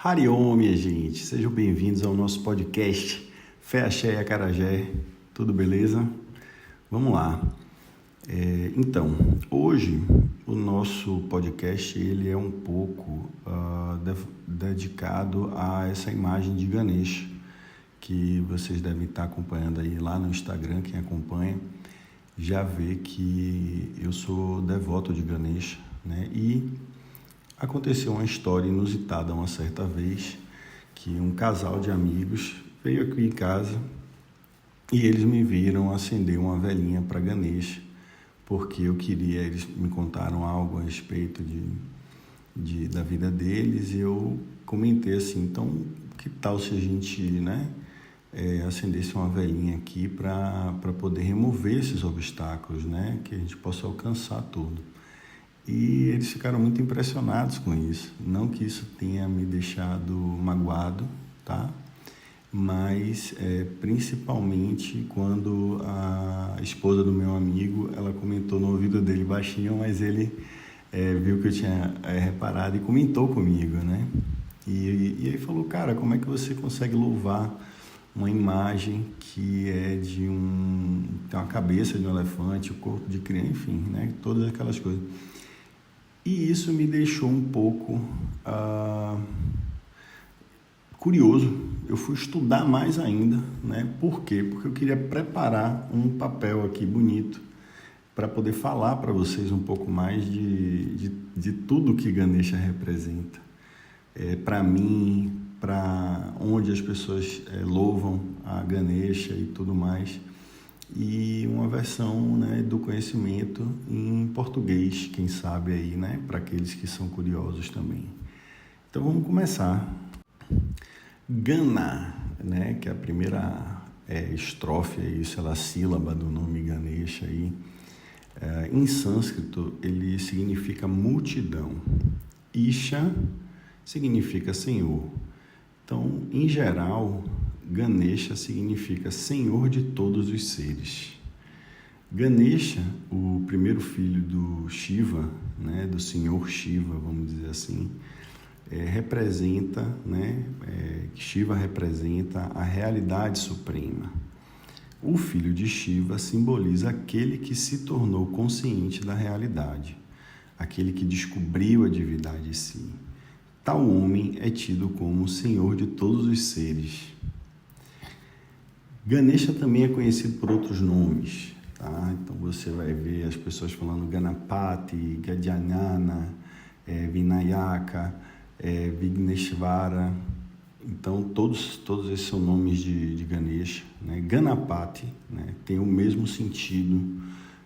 Hariom, minha gente, sejam bem-vindos ao nosso podcast Fé, Axé e Acarajé, tudo beleza? Vamos lá. Então, hoje o nosso podcast ele é um pouco dedicado a essa imagem de Ganesha, que vocês devem estar acompanhando aí lá no Instagram, quem acompanha já vê que eu sou devoto de Ganesha, né? E aconteceu uma história inusitada uma certa vez, que um casal de amigos veio aqui em casa e eles me viram acender uma velinha para Ganesha, porque eles me contaram algo a respeito da vida deles e eu comentei assim, então que tal se a gente, acendesse uma velinha aqui para poder remover esses obstáculos, né, que a gente possa alcançar tudo. E eles ficaram muito impressionados com isso. Não que isso tenha me deixado magoado, tá? Mas principalmente quando a esposa do meu amigo, ela comentou no ouvido dele baixinho, mas ele viu que eu tinha reparado e comentou comigo, né? E aí falou, cara, como é que você consegue louvar uma imagem que tem uma cabeça de um elefante, o corpo de criança, enfim, né? Todas aquelas coisas. E isso me deixou um pouco curioso. Eu fui estudar mais ainda, né? Por quê? Porque eu queria preparar um papel aqui bonito para poder falar para vocês um pouco mais de tudo que Ganesha representa. Para mim, para onde as pessoas louvam a Ganesha e tudo mais. E uma versão, né, do conhecimento em português, quem sabe aí, né, para aqueles que são curiosos também. Então vamos começar. Gana, né, que é a primeira estrofe, isso é a sílaba do nome Ganesha aí. Em sânscrito ele significa multidão. Isha significa senhor. Então, em geral, Ganesha significa Senhor de todos os seres. Ganesha, o primeiro filho do Shiva, né, do Senhor Shiva, vamos dizer assim, representa, né, Shiva representa a realidade suprema. O filho de Shiva simboliza aquele que se tornou consciente da realidade, aquele que descobriu a divindade em si. Tal homem é tido como o Senhor de todos os seres. Ganesha também é conhecido por outros nomes, tá? Então você vai ver as pessoas falando Ganapati, Gadjanana, Vinayaka, Vigneshvara. Então todos esses são nomes de Ganesha, né? Ganapati, né, tem o mesmo sentido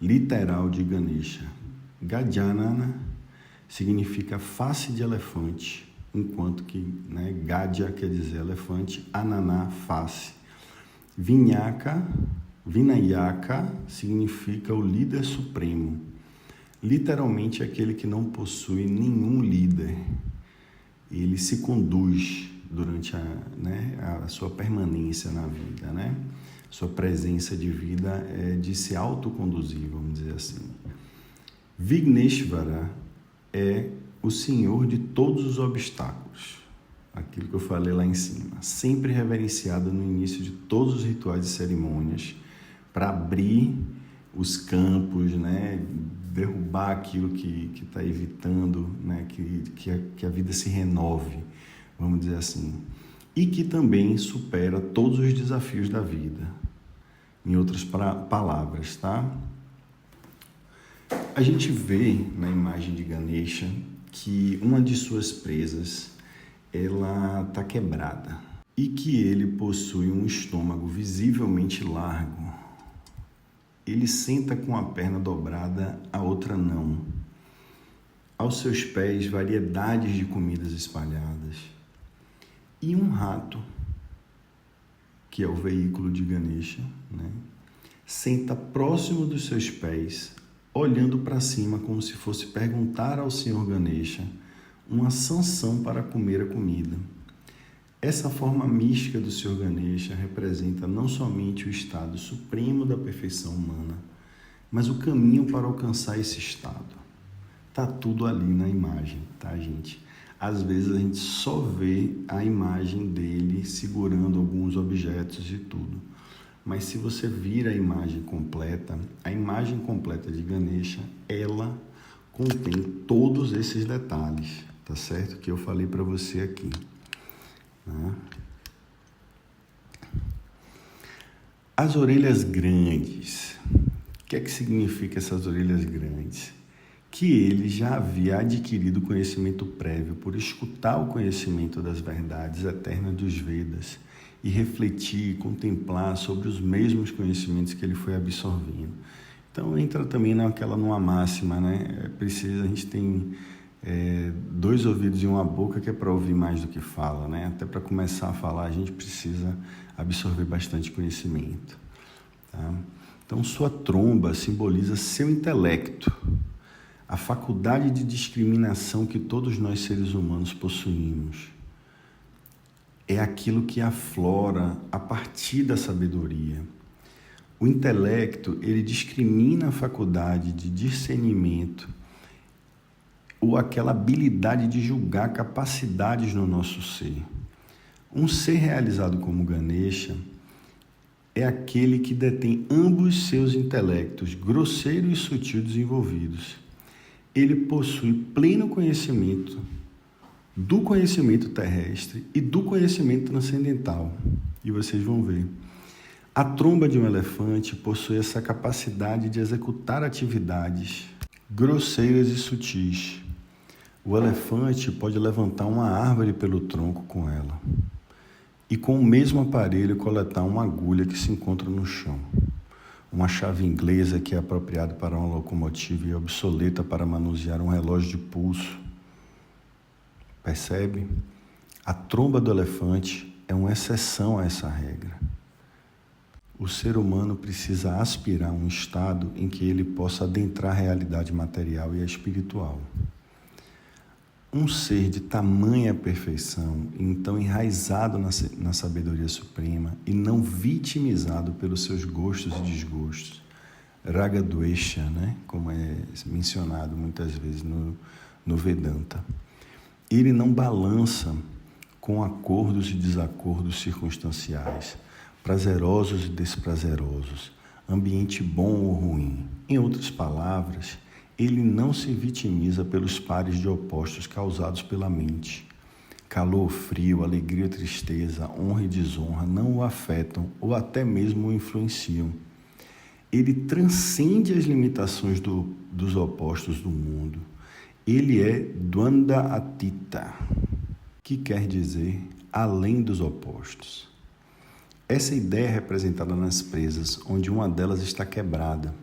literal de Ganesha. Gadjanana significa face de elefante, enquanto que, né, Gadya quer dizer elefante, Anana, face. Vinayaka significa o líder supremo, literalmente aquele que não possui nenhum líder. Ele se conduz durante a sua permanência na vida, né? Sua presença de vida é de se autoconduzir, vamos dizer assim. Vigneshvara é o senhor de todos os obstáculos, aquilo que eu falei lá em cima, sempre reverenciado no início de todos os rituais e cerimônias, para abrir os campos, né, derrubar aquilo que está evitando, né, que a vida se renove, vamos dizer assim, e que também supera todos os desafios da vida, em outras palavras, tá? A gente vê na imagem de Ganesha que uma de suas presas ela está quebrada e que ele possui um estômago visivelmente largo. Ele senta com a perna dobrada, a outra não. Aos seus pés, variedades de comidas espalhadas. E um rato, que é o veículo de Ganesha, né, senta próximo dos seus pés, olhando para cima como se fosse perguntar ao Senhor Ganesha uma sanção para comer a comida. Essa forma mística do Senhor Ganesha representa não somente o estado supremo da perfeição humana, mas o caminho para alcançar esse estado. Tá tudo ali na imagem, tá, gente? às vezes a gente só vê a imagem dele segurando alguns objetos e tudo. Mas se você vira a imagem completa de Ganesha, ela contém todos esses detalhes, tá certo? Que eu falei para você aqui, né? As orelhas grandes. O que é que significa essas orelhas grandes? Que ele já havia adquirido conhecimento prévio por escutar o conhecimento das verdades eternas dos Vedas e refletir e contemplar sobre os mesmos conhecimentos que ele foi absorvendo. Então entra também numa máxima, né? A gente tem 2 ouvidos e uma boca que é para ouvir mais do que fala, né? Até para começar a falar a gente precisa absorver bastante conhecimento, tá? Então sua tromba simboliza seu intelecto, a faculdade de discriminação que todos nós seres humanos possuímos. É aquilo que aflora a partir da sabedoria. O intelecto, ele discrimina a faculdade de discernimento ou aquela habilidade de julgar capacidades no nosso ser. Um ser realizado como Ganesha é aquele que detém ambos seus intelectos, grosseiro e sutil, desenvolvidos. Ele possui pleno conhecimento do conhecimento terrestre e do conhecimento transcendental. E vocês vão ver. A tromba de um elefante possui essa capacidade de executar atividades grosseiras e sutis. O elefante pode levantar uma árvore pelo tronco com ela e com o mesmo aparelho coletar uma agulha que se encontra no chão. Uma chave inglesa que é apropriada para uma locomotiva e obsoleta para manusear um relógio de pulso. Percebe? A tromba do elefante é uma exceção a essa regra. O ser humano precisa aspirar a um estado em que ele possa adentrar a realidade material e a espiritual. Um ser de tamanha perfeição, então enraizado na sabedoria suprema e não vitimizado pelos seus gostos e desgostos, Raga Dvesha, né? Como é mencionado muitas vezes no Vedanta. Ele não balança com acordos e desacordos circunstanciais, prazerosos e desprazerosos, ambiente bom ou ruim. Em outras palavras, ele não se vitimiza pelos pares de opostos causados pela mente. Calor ou frio, alegria ou tristeza, honra e desonra não o afetam ou até mesmo o influenciam. Ele transcende as limitações dos opostos do mundo. Ele é Dvanda Atita, que quer dizer além dos opostos. Essa ideia é representada nas presas, onde uma delas está quebrada.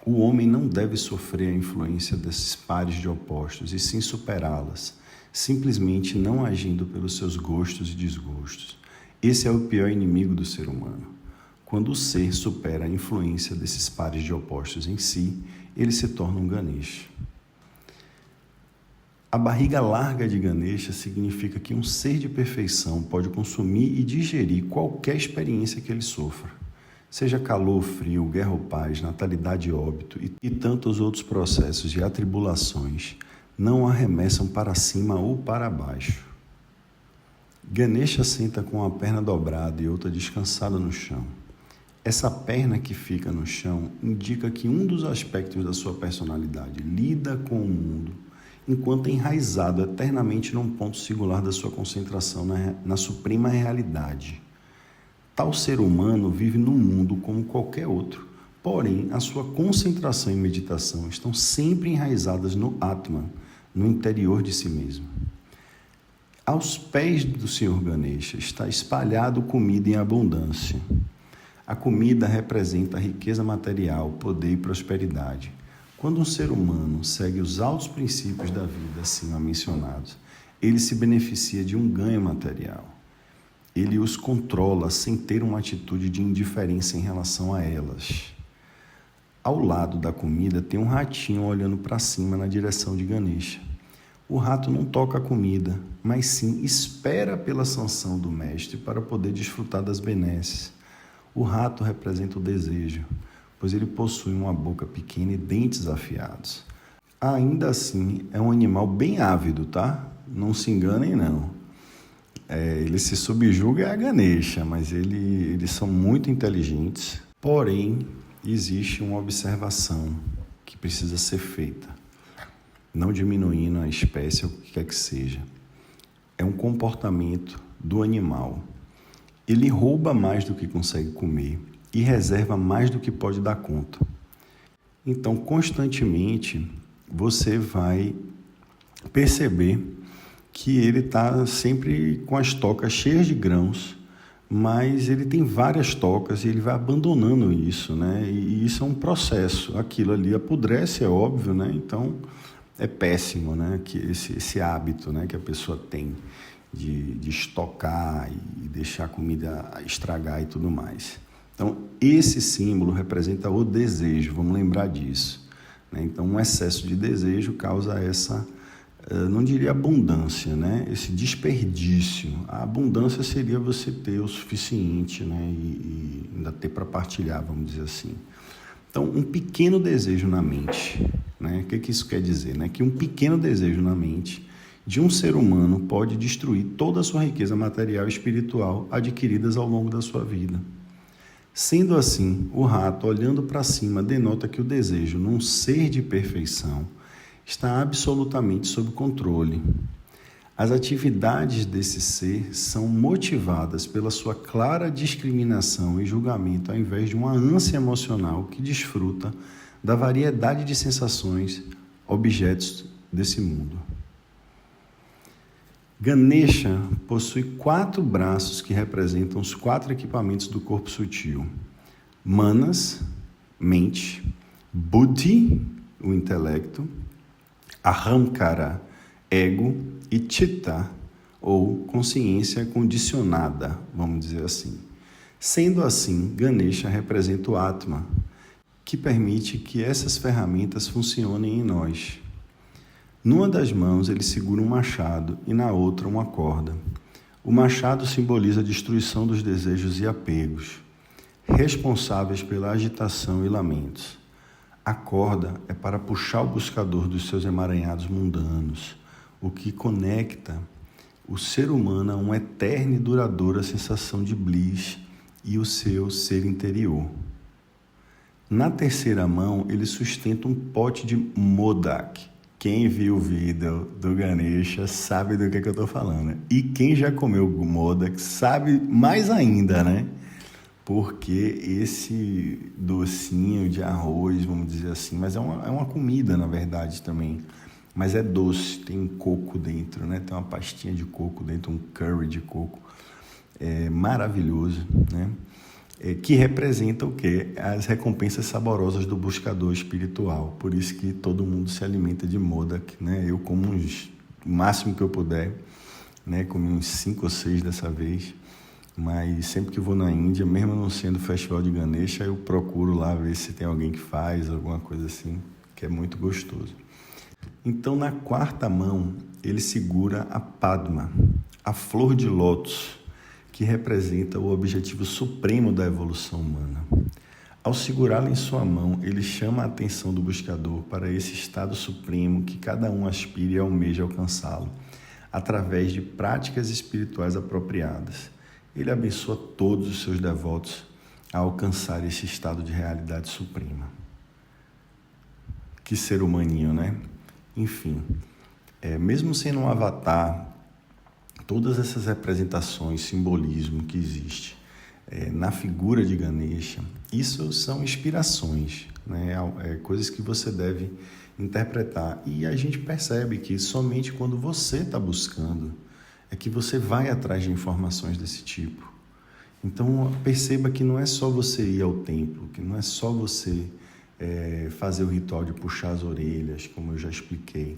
O homem não deve sofrer a influência desses pares de opostos e sim superá-las, simplesmente não agindo pelos seus gostos e desgostos. Esse é o pior inimigo do ser humano. Quando o ser supera a influência desses pares de opostos em si, ele se torna um Ganesha. A barriga larga de Ganesha significa que um ser de perfeição pode consumir e digerir qualquer experiência que ele sofra. Seja calor, frio, guerra ou paz, natalidade e óbito e tantos outros processos e atribulações não arremessam para cima ou para baixo. Ganesha senta com uma perna dobrada e outra descansada no chão. Essa perna que fica no chão indica que um dos aspectos da sua personalidade lida com o mundo, enquanto enraizado eternamente num ponto singular da sua concentração na suprema realidade. Tal ser humano vive no mundo como qualquer outro, porém a sua concentração e meditação estão sempre enraizadas no Atman, no interior de si mesmo. Aos pés do Senhor Ganesha está espalhado comida em abundância. A comida representa a riqueza material, poder e prosperidade. Quando um ser humano segue os altos princípios da vida acima mencionados, ele se beneficia de um ganho material. Ele os controla sem ter uma atitude de indiferença em relação a elas. Ao lado da comida tem um ratinho olhando para cima na direção de Ganesha. O rato não toca a comida, mas sim espera pela sanção do mestre para poder desfrutar das benesses. O rato representa o desejo, pois ele possui uma boca pequena e dentes afiados. Ainda assim, é um animal bem ávido, tá? Não se enganem, não. Ele se subjuga a Ganesha, mas eles são muito inteligentes. Porém, existe uma observação que precisa ser feita, não diminuindo a espécie ou o que quer que seja. É um comportamento do animal. Ele rouba mais do que consegue comer e reserva mais do que pode dar conta. Então, constantemente, você vai perceber que ele está sempre com as tocas cheias de grãos, mas ele tem várias tocas e ele vai abandonando isso, né? E isso é um processo. Aquilo ali apodrece, é óbvio, né? Então, é péssimo, né? Que esse hábito, né? Que a pessoa tem de estocar e deixar a comida estragar e tudo mais. Então, esse símbolo representa o desejo, vamos lembrar disso, né? Então, um excesso de desejo causa essa, não diria abundância, né? Esse desperdício. A abundância seria você ter o suficiente, né? E ainda ter para partilhar, vamos dizer assim. Então, um pequeno desejo na mente, né? O que isso quer dizer? Né? Que um pequeno desejo na mente de um ser humano pode destruir toda a sua riqueza material e espiritual adquiridas ao longo da sua vida. Sendo assim, o rato, olhando para cima, denota que o desejo num ser de perfeição está absolutamente sob controle. As atividades desse ser são motivadas pela sua clara discriminação e julgamento, ao invés de uma ânsia emocional que desfruta da variedade de sensações, objetos desse mundo. Ganesha possui 4 braços que representam os 4 equipamentos do corpo sutil: Manas, mente; Buddhi, o intelecto; Ahamkara, ego; e Chitta, ou consciência condicionada, vamos dizer assim. Sendo assim, Ganesha representa o Atma, que permite que essas ferramentas funcionem em nós. Numa das mãos ele segura um machado e na outra uma corda. O machado simboliza a destruição dos desejos e apegos, responsáveis pela agitação e lamentos. A corda é para puxar o buscador dos seus emaranhados mundanos, o que conecta o ser humano a uma eterna e duradoura sensação de bliss e o seu ser interior. Na terceira mão, ele sustenta um pote de modak. Quem viu o vídeo do Ganesha sabe do que eu estou falando. E quem já comeu modak sabe mais ainda, né? Porque esse docinho de arroz, vamos dizer assim, mas é uma comida, na verdade, também. Mas é doce, tem um coco dentro, né? Tem uma pastinha de coco dentro, um curry de coco. É maravilhoso, né? Que representa o quê? As recompensas saborosas do buscador espiritual. Por isso que todo mundo se alimenta de modak, né? Eu como o máximo que eu puder, né? Comi uns 5 ou 6 dessa vez. Mas sempre que vou na Índia, mesmo não sendo festival de Ganesha, eu procuro lá ver se tem alguém que faz, alguma coisa assim, que é muito gostoso. Então, na quarta mão, ele segura a Padma, a flor de lótus, que representa o objetivo supremo da evolução humana. Ao segurá-la em sua mão, ele chama a atenção do buscador para esse estado supremo que cada um aspira e almeja alcançá-lo, através de práticas espirituais apropriadas. Ele abençoa todos os seus devotos a alcançar esse estado de realidade suprema. Que ser humaninho, né? Enfim, mesmo sendo um avatar, todas essas representações, simbolismo que existe na figura de Ganesha, isso são inspirações, né? Coisas que você deve interpretar. E a gente percebe que somente quando você está buscando é que você vai atrás de informações desse tipo. Então, perceba que não é só você ir ao templo, que não é só você fazer o ritual de puxar as orelhas, como eu já expliquei,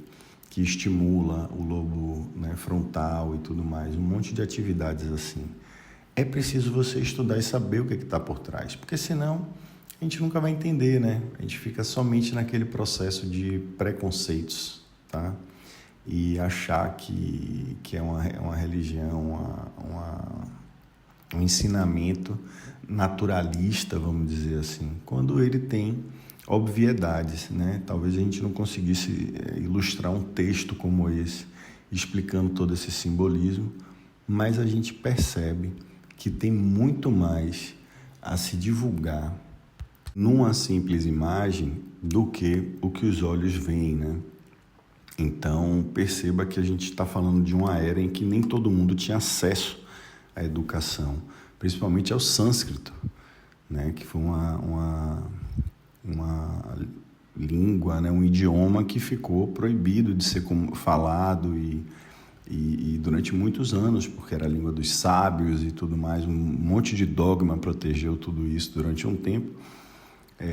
que estimula o lobo, né, frontal e tudo mais, um monte de atividades assim. É preciso você estudar e saber o que está por trás, porque senão a gente nunca vai entender, né? A gente fica somente naquele processo de preconceitos, tá? E achar que é uma religião, um ensinamento naturalista, vamos dizer assim, quando ele tem obviedades, né? Talvez a gente não conseguisse ilustrar um texto como esse explicando todo esse simbolismo, mas a gente percebe que tem muito mais a se divulgar numa simples imagem do que o que os olhos veem, né? Então, perceba que a gente está falando de uma era em que nem todo mundo tinha acesso à educação, principalmente ao sânscrito, né? Que foi uma língua, né? Um idioma que ficou proibido de ser falado e durante muitos anos, porque era a língua dos sábios e tudo mais, um monte de dogma protegeu tudo isso durante um tempo.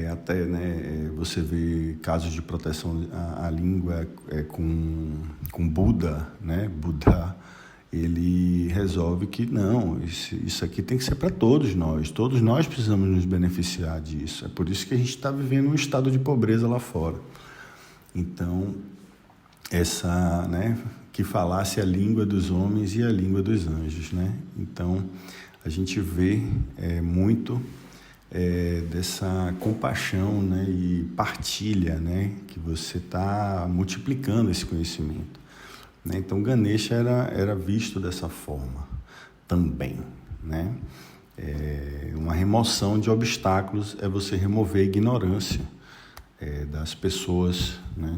Até, né, você vê casos de proteção à língua com Buda, né? Buda, ele resolve que não, isso aqui tem que ser para todos nós precisamos nos beneficiar disso. É por isso que a gente está vivendo um estado de pobreza lá fora. Então, né, que falasse a língua dos homens e a língua dos anjos, né? Então, a gente vê muito dessa compaixão, né, e partilha, né, que você está multiplicando esse conhecimento, né? Então, Ganesha era visto dessa forma também, né? Uma remoção de obstáculos é você remover a ignorância das pessoas, né?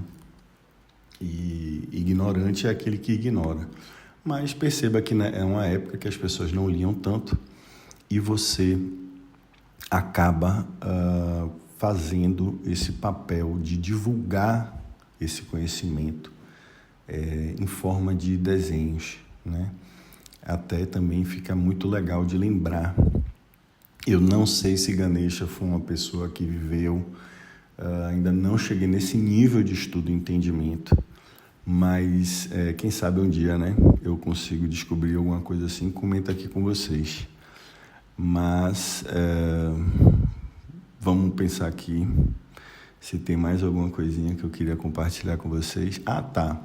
E ignorante é aquele que ignora. Mas perceba que, né, é uma época que as pessoas não liam tanto e você acaba fazendo esse papel de divulgar esse conhecimento em forma de desenhos, né? Até também fica muito legal de lembrar. Eu não sei se Ganesha foi uma pessoa que viveu, ainda não cheguei nesse nível de estudo e entendimento, mas quem sabe um dia, né, eu consigo descobrir alguma coisa assim, comento aqui com vocês. Mas vamos pensar aqui se tem mais alguma coisinha que eu queria compartilhar com vocês. Tá.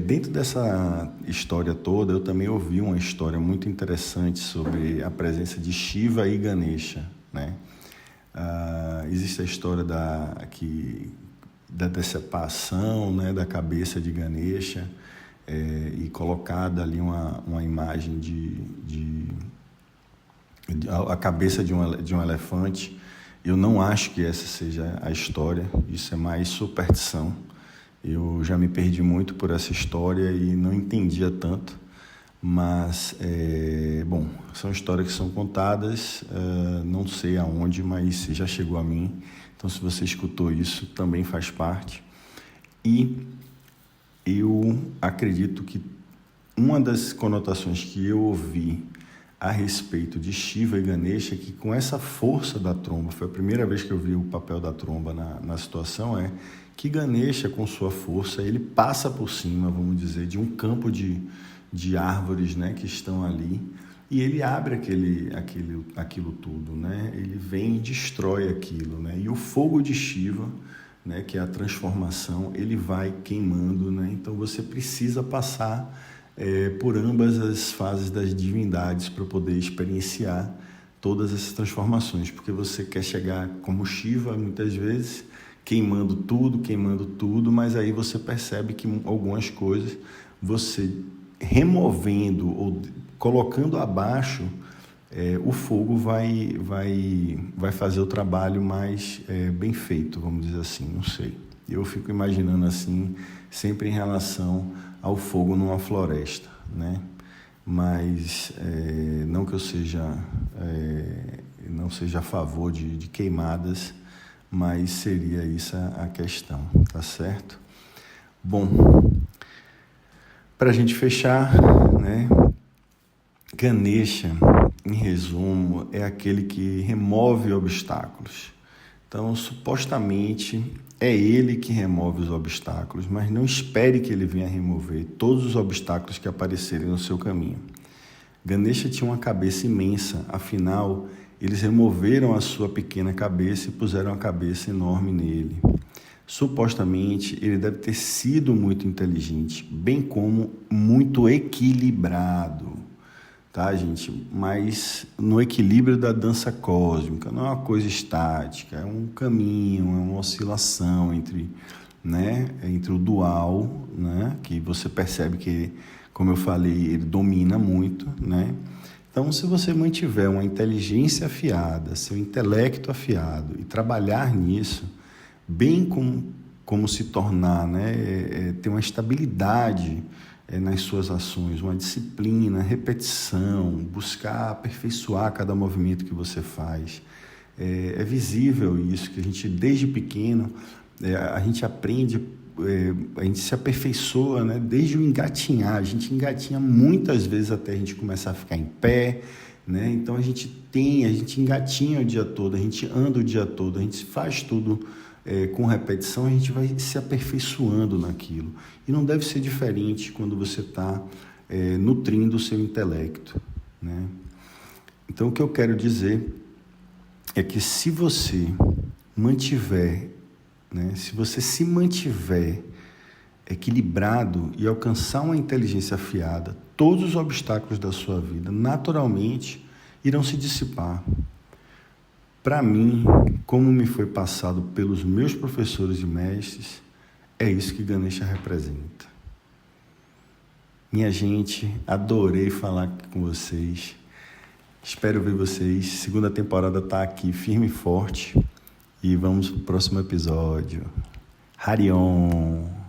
Dentro dessa história toda, eu também ouvi uma história muito interessante sobre a presença de Shiva e Ganesha, né? Existe a história da decepação, né, da cabeça de Ganesha e colocada ali uma imagem a cabeça de um elefante. Eu não acho que essa seja a história, isso é mais superstição. Eu já me perdi muito por essa história e não entendia tanto, mas, bom, são histórias que são contadas, não sei aonde, mas já chegou a mim. Então, se você escutou isso, também faz parte. E eu acredito que uma das conotações que eu ouvi a respeito de Shiva e Ganesha, que com essa força da tromba, foi a primeira vez que eu vi o papel da tromba na situação, que Ganesha, com sua força, ele passa por cima, vamos dizer, de um campo de árvores, né, que estão ali, e ele abre aquilo tudo, né? Ele vem e destrói aquilo, né? E o fogo de Shiva, né, que é a transformação, ele vai queimando, né? Então você precisa passar por ambas as fases das divindades para poder experienciar todas essas transformações, porque você quer chegar como Shiva, muitas vezes, queimando tudo, mas aí você percebe que algumas coisas, você removendo ou colocando abaixo, o fogo vai fazer o trabalho mais bem feito, vamos dizer assim, não sei. Eu fico imaginando assim, sempre em relação ao fogo numa floresta, né? Mas não que eu não seja a favor de queimadas, mas seria isso a questão, tá certo? Bom, para a gente fechar, né? Ganesha, em resumo, é aquele que remove obstáculos. Então, supostamente, é ele que remove os obstáculos, mas não espere que ele venha remover todos os obstáculos que aparecerem no seu caminho. Ganesha tinha uma cabeça imensa, afinal, eles removeram a sua pequena cabeça e puseram a cabeça enorme nele. Supostamente, ele deve ter sido muito inteligente, bem como muito equilibrado, tá, gente? Mas no equilíbrio da dança cósmica, não é uma coisa estática, é um caminho, é uma oscilação entre né? Entre o dual, né? Que você percebe que, como eu falei, ele domina muito, né? Então, se você mantiver uma inteligência afiada, seu intelecto afiado e trabalhar nisso, bem como se tornar, né? Ter uma estabilidade nas suas ações, uma disciplina, repetição, buscar aperfeiçoar cada movimento que você faz. É visível isso, que a gente, desde pequeno, a gente aprende, a gente se aperfeiçoa, né? Desde o engatinhar. A gente engatinha muitas vezes até a gente começar a ficar em pé, né? Então a gente engatinha o dia todo, a gente anda o dia todo, a gente faz tudo com repetição, a gente vai se aperfeiçoando naquilo. E não deve ser diferente quando você está nutrindo o seu intelecto, né? Então o que eu quero dizer é que se você mantiver, né, se você se mantiver equilibrado e alcançar uma inteligência afiada, todos os obstáculos da sua vida naturalmente irão se dissipar. Para mim, como me foi passado pelos meus professores e mestres, é isso que Ganesha representa. Minha gente, adorei falar com vocês. Espero ver vocês. Segunda temporada está aqui, firme e forte. E vamos para o próximo episódio. Harion!